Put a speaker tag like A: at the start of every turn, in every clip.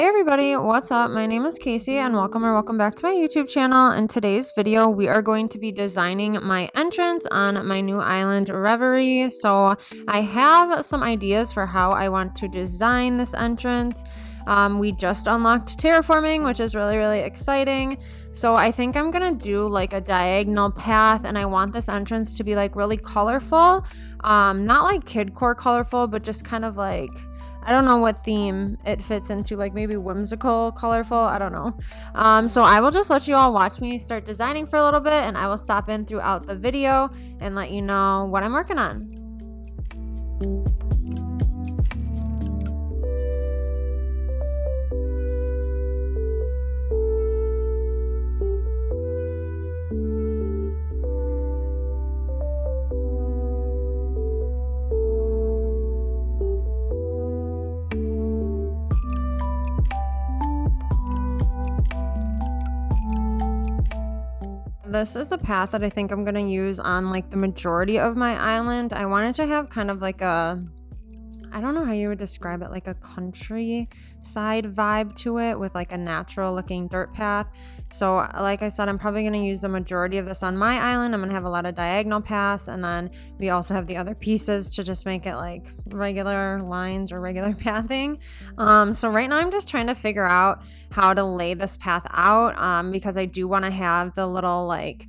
A: Hey everybody, what's up? My name is Casey and welcome back to my YouTube channel. In today's video, we are going to be designing my entrance on my new island, Reverie. So I have some ideas for how I want to design this entrance. We just unlocked Terraforming, which is really exciting. So I think I'm gonna do like a diagonal path, and I want this entrance to be like really colorful. Not like kidcore colorful, but just kind of like, I don't know what theme it fits into, like maybe whimsical, colorful, I don't know. So I will just let you all watch me start designing for a little bit, and I will stop in throughout the video and let you know what I'm working on. This is a path that I think I'm gonna use on like the majority of my island. I wanted to have kind of like a, I don't know how you would describe it, like a countryside vibe to it with like a natural looking dirt path. So like I said, I'm probably going to use the majority of this on my island. I'm going to have a lot of diagonal paths, and then we also have the other pieces to just make it like regular lines or regular pathing. So right now I'm just trying to figure out how to lay this path out, because I do want to have the little like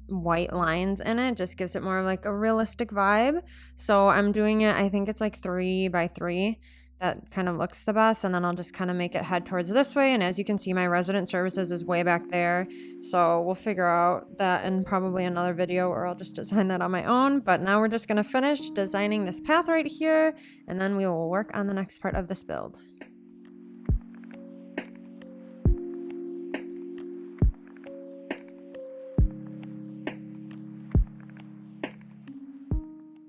A: white lines in it. Just gives it more of like a realistic vibe. So I'm doing it, I think it's like 3 by 3. That kind of looks the best, and then I'll just kind of make it head towards this way. And as you can see, my resident services is way back there, so we'll figure out that in probably another video, or I'll just design that on my own. But now we're just going to finish designing this path right here, and then we will work on the next part of this build.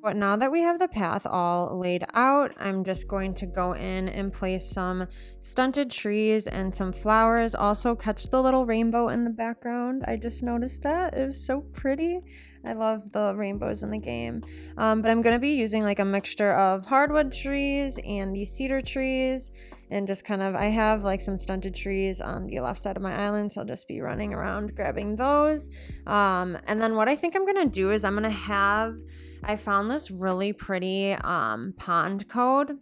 A: But now that we have the path all laid out, I'm just going to go in and place some stunted trees and some flowers. Also, catch the little rainbow in the background. I just noticed that. It was so pretty. I love the rainbows in the game. But I'm going to be using like a mixture of hardwood trees and these cedar trees. And just kind of, I have like some stunted trees on the left side of my island, so I'll just be running around grabbing those. And then what I think I'm going to do is I found this really pretty pond code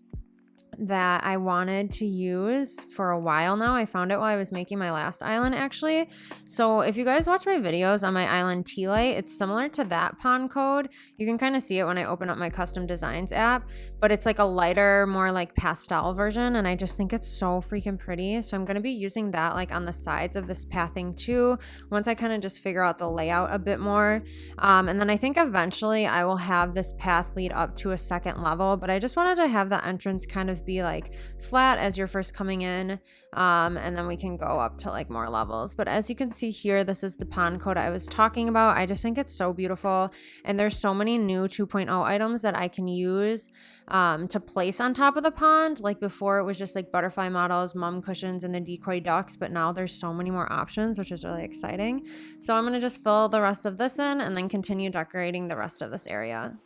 A: that I wanted to use for a while now. I found it while I was making my last island, actually. So if you guys watch my videos on my island tea light, it's similar to that pond code. You can kind of see it when I open up my custom designs app, but it's like a lighter, more like pastel version, and I just think it's so freaking pretty. So I'm going to be using that like on the sides of this pathing too, once I kind of just figure out the layout a bit more. And then I think eventually I will have this path lead up to a second level, but I just wanted to have the entrance kind of be like flat as you're first coming in, and then we can go up to like more levels. But as you can see here, this is the pond code I was talking about. I just think it's so beautiful, and there's so many new 2.0 items that I can use to place on top of the pond. Like before it was just like butterfly models, mum cushions, and the decoy ducks, but now there's so many more options, which is really exciting. So I'm going to just fill the rest of this in and then continue decorating the rest of this area.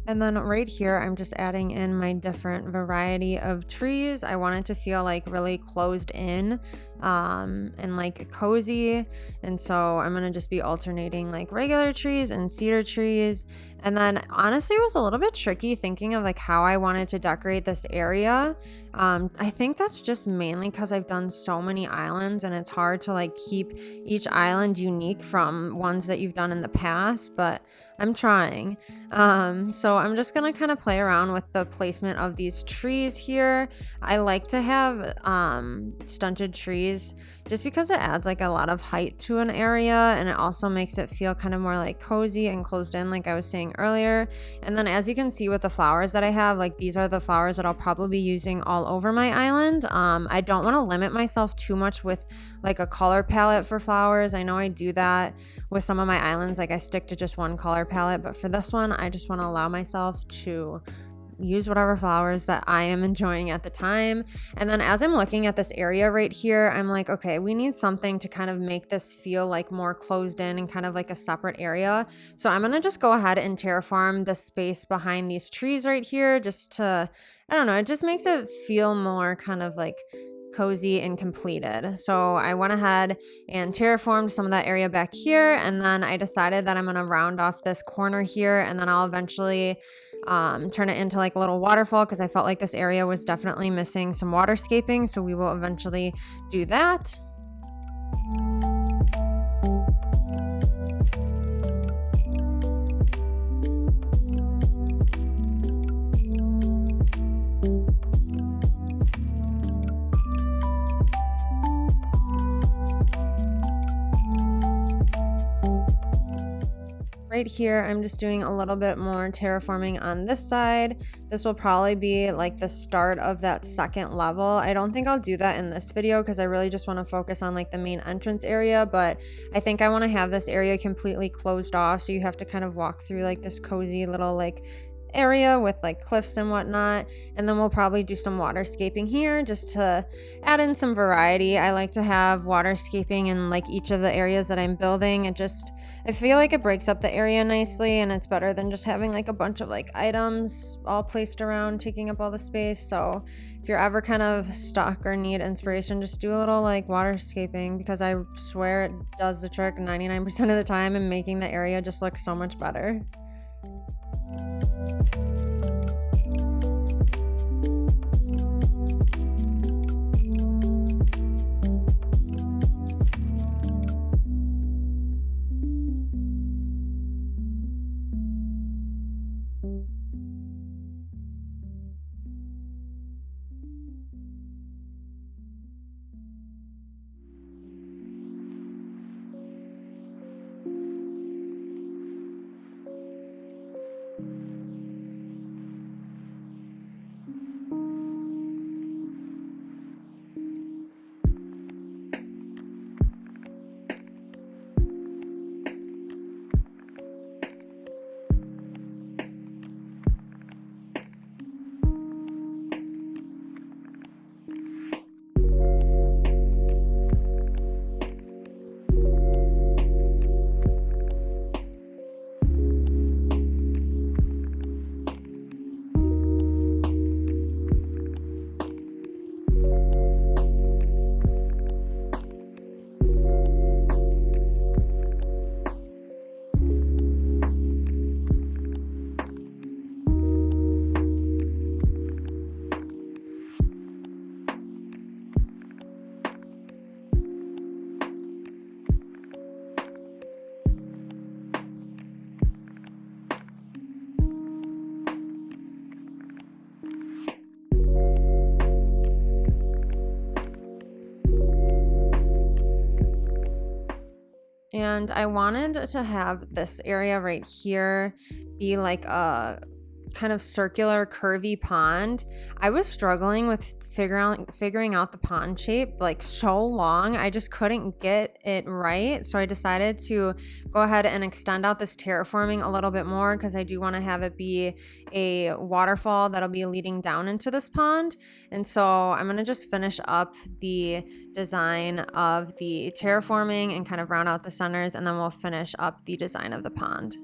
A: And then right here, I'm just adding in my different variety of trees. I want it to feel like really closed in and like cozy. And so I'm going to just be alternating like regular trees and cedar trees. And then honestly, it was a little bit tricky thinking of like how I wanted to decorate this area. I think that's just mainly because I've done so many islands and it's hard to like keep each island unique from ones that you've done in the past, but I'm trying. So I'm just gonna kind of play around with the placement of these trees here. I like to have stunted trees just because it adds like a lot of height to an area, and it also makes it feel kind of more like cozy and closed in, like I was saying earlier. And then as you can see with the flowers that I have, like these are the flowers that I'll probably be using all over my island. I don't want to limit myself too much with like a color palette for flowers. I know I do that with some of my islands, like I stick to just one color palette, but for this one I just want to allow myself to use whatever flowers that I am enjoying at the time. And then as I'm looking at this area right here, I'm like, okay, we need something to kind of make this feel like more closed in and kind of like a separate area. So I'm gonna just go ahead and terraform the space behind these trees right here just to, I don't know, it just makes it feel more kind of like cozy and completed. So I went ahead and terraformed some of that area back here, and then I decided that I'm going to round off this corner here, and then I'll eventually turn it into like a little waterfall because I felt like this area was definitely missing some waterscaping, so we will eventually do that. Right here, I'm just doing a little bit more terraforming on this side. This will probably be like the start of that second level. I don't think I'll do that in this video because I really just want to focus on like the main entrance area, but I think I want to have this area completely closed off, so you have to kind of walk through like this cozy little like area with like cliffs and whatnot. And then we'll probably do some waterscaping here just to add in some variety. I like to have waterscaping in like each of the areas that I'm building. I feel like it breaks up the area nicely, and it's better than just having like a bunch of like items all placed around taking up all the space. So if you're ever kind of stuck or need inspiration, just do a little like waterscaping, because I swear it does the trick 99% of the time and making the area just look so much better. And I wanted to have this area right here be like a kind of circular curvy pond. I was struggling with figuring out the pond shape like so long. I just couldn't get it right. So I decided to go ahead and extend out this terraforming a little bit more, because I do want to have it be a waterfall that'll be leading down into this pond. And so I'm going to just finish up the design of the terraforming and kind of round out the centers, and then we'll finish up the design of the pond.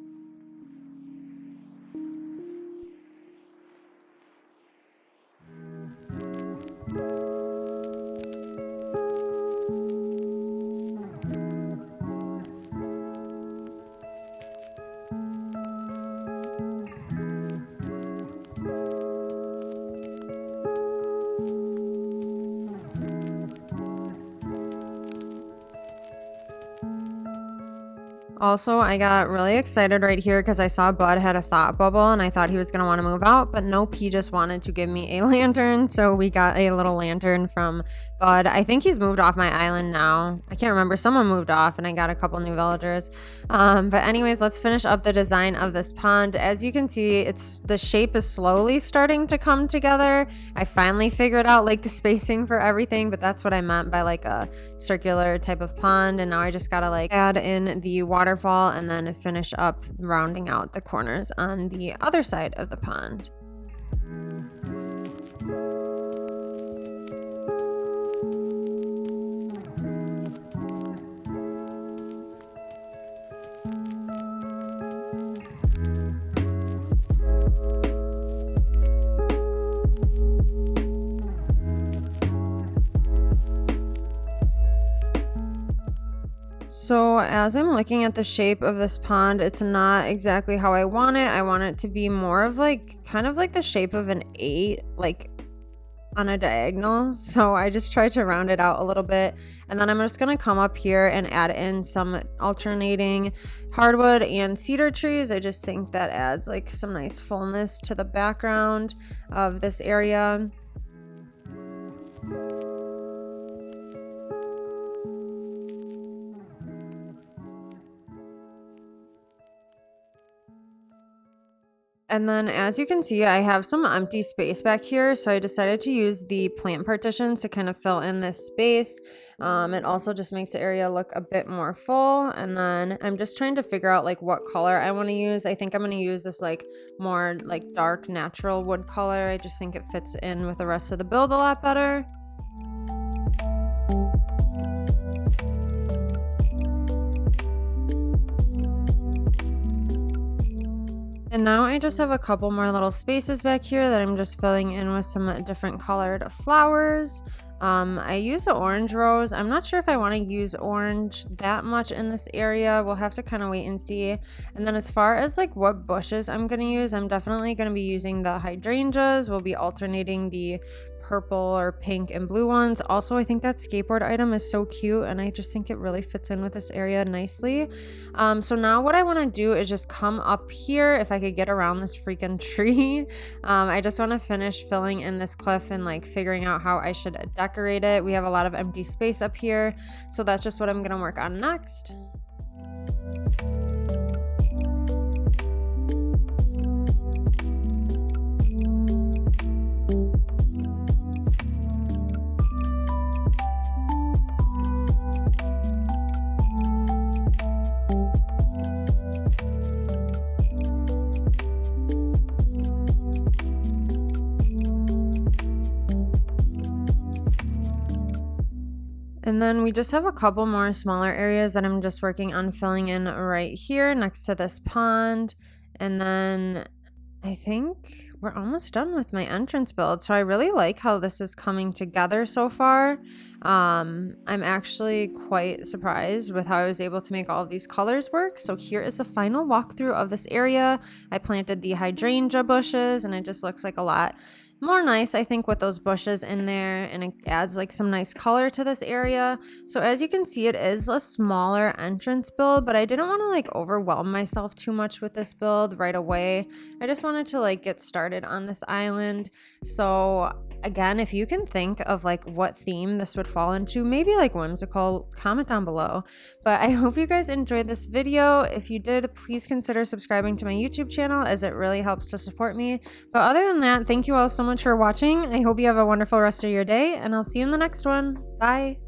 A: Also, I got really excited right here because I saw Bud had a thought bubble and I thought he was going to want to move out, but nope, he just wanted to give me a lantern. So we got a little lantern from Bud. I think he's moved off my island now. I can't remember. Someone moved off and I got a couple new villagers. But anyways, let's finish up the design of this pond. As you can see, the shape is slowly starting to come together. I finally figured out like the spacing for everything, but that's what I meant by like a circular type of pond. And now I just gotta like add in the waterfall and then finish up rounding out the corners on the other side of the pond. So as I'm looking at the shape of this pond, it's not exactly how I want it. I want it to be more of like, kind of like the shape of an 8, like on a diagonal. So I just tried to round it out a little bit. And then I'm just going to come up here and add in some alternating hardwood and cedar trees. I just think that adds like some nice fullness to the background of this area. And then as you can see, I have some empty space back here, so I decided to use the plant partitions to kind of fill in this space. It also just makes the area look a bit more full. And then I'm just trying to figure out like what color I want to use. I think I'm going to use this like more like dark natural wood color. I just think it fits in with the rest of the build a lot better. And now I just have a couple more little spaces back here that I'm just filling in with some different colored flowers. I use the orange rose. I'm not sure if I want to use orange that much in this area. We'll have to kind of wait and see. And then as far as like what bushes I'm going to use, I'm definitely going to be using the hydrangeas. We'll be alternating the purple or pink and blue ones. Also, I think that skateboard item is so cute and I just think it really fits in with this area nicely. So now what I want to do is just come up here, if I could get around this freaking tree. I just want to finish filling in this cliff and like figuring out how I should decorate it. We have a lot of empty space up here, so that's just what I'm going to work on next. And then we just have a couple more smaller areas that I'm just working on filling in right here next to this pond. And then I think we're almost done with my entrance build. So I really like how this is coming together so far. I'm actually quite surprised with how I was able to make all of these colors work. So here is the final walkthrough of this area. I planted the hydrangea bushes and it just looks like a lot more nice, I think, with those bushes in there, and it adds like some nice color to this area. So as you can see, it is a smaller entrance build, but I didn't want to like overwhelm myself too much with this build right away. I just wanted to like get started on this island. So again, if you can think of like what theme this would fall into, maybe like whimsical, comment down below. But I hope you guys enjoyed this video. If you did, please consider subscribing to my YouTube channel as it really helps to support me. But other than that, thank you all so much for watching. I hope you have a wonderful rest of your day and I'll see you in the next one. Bye.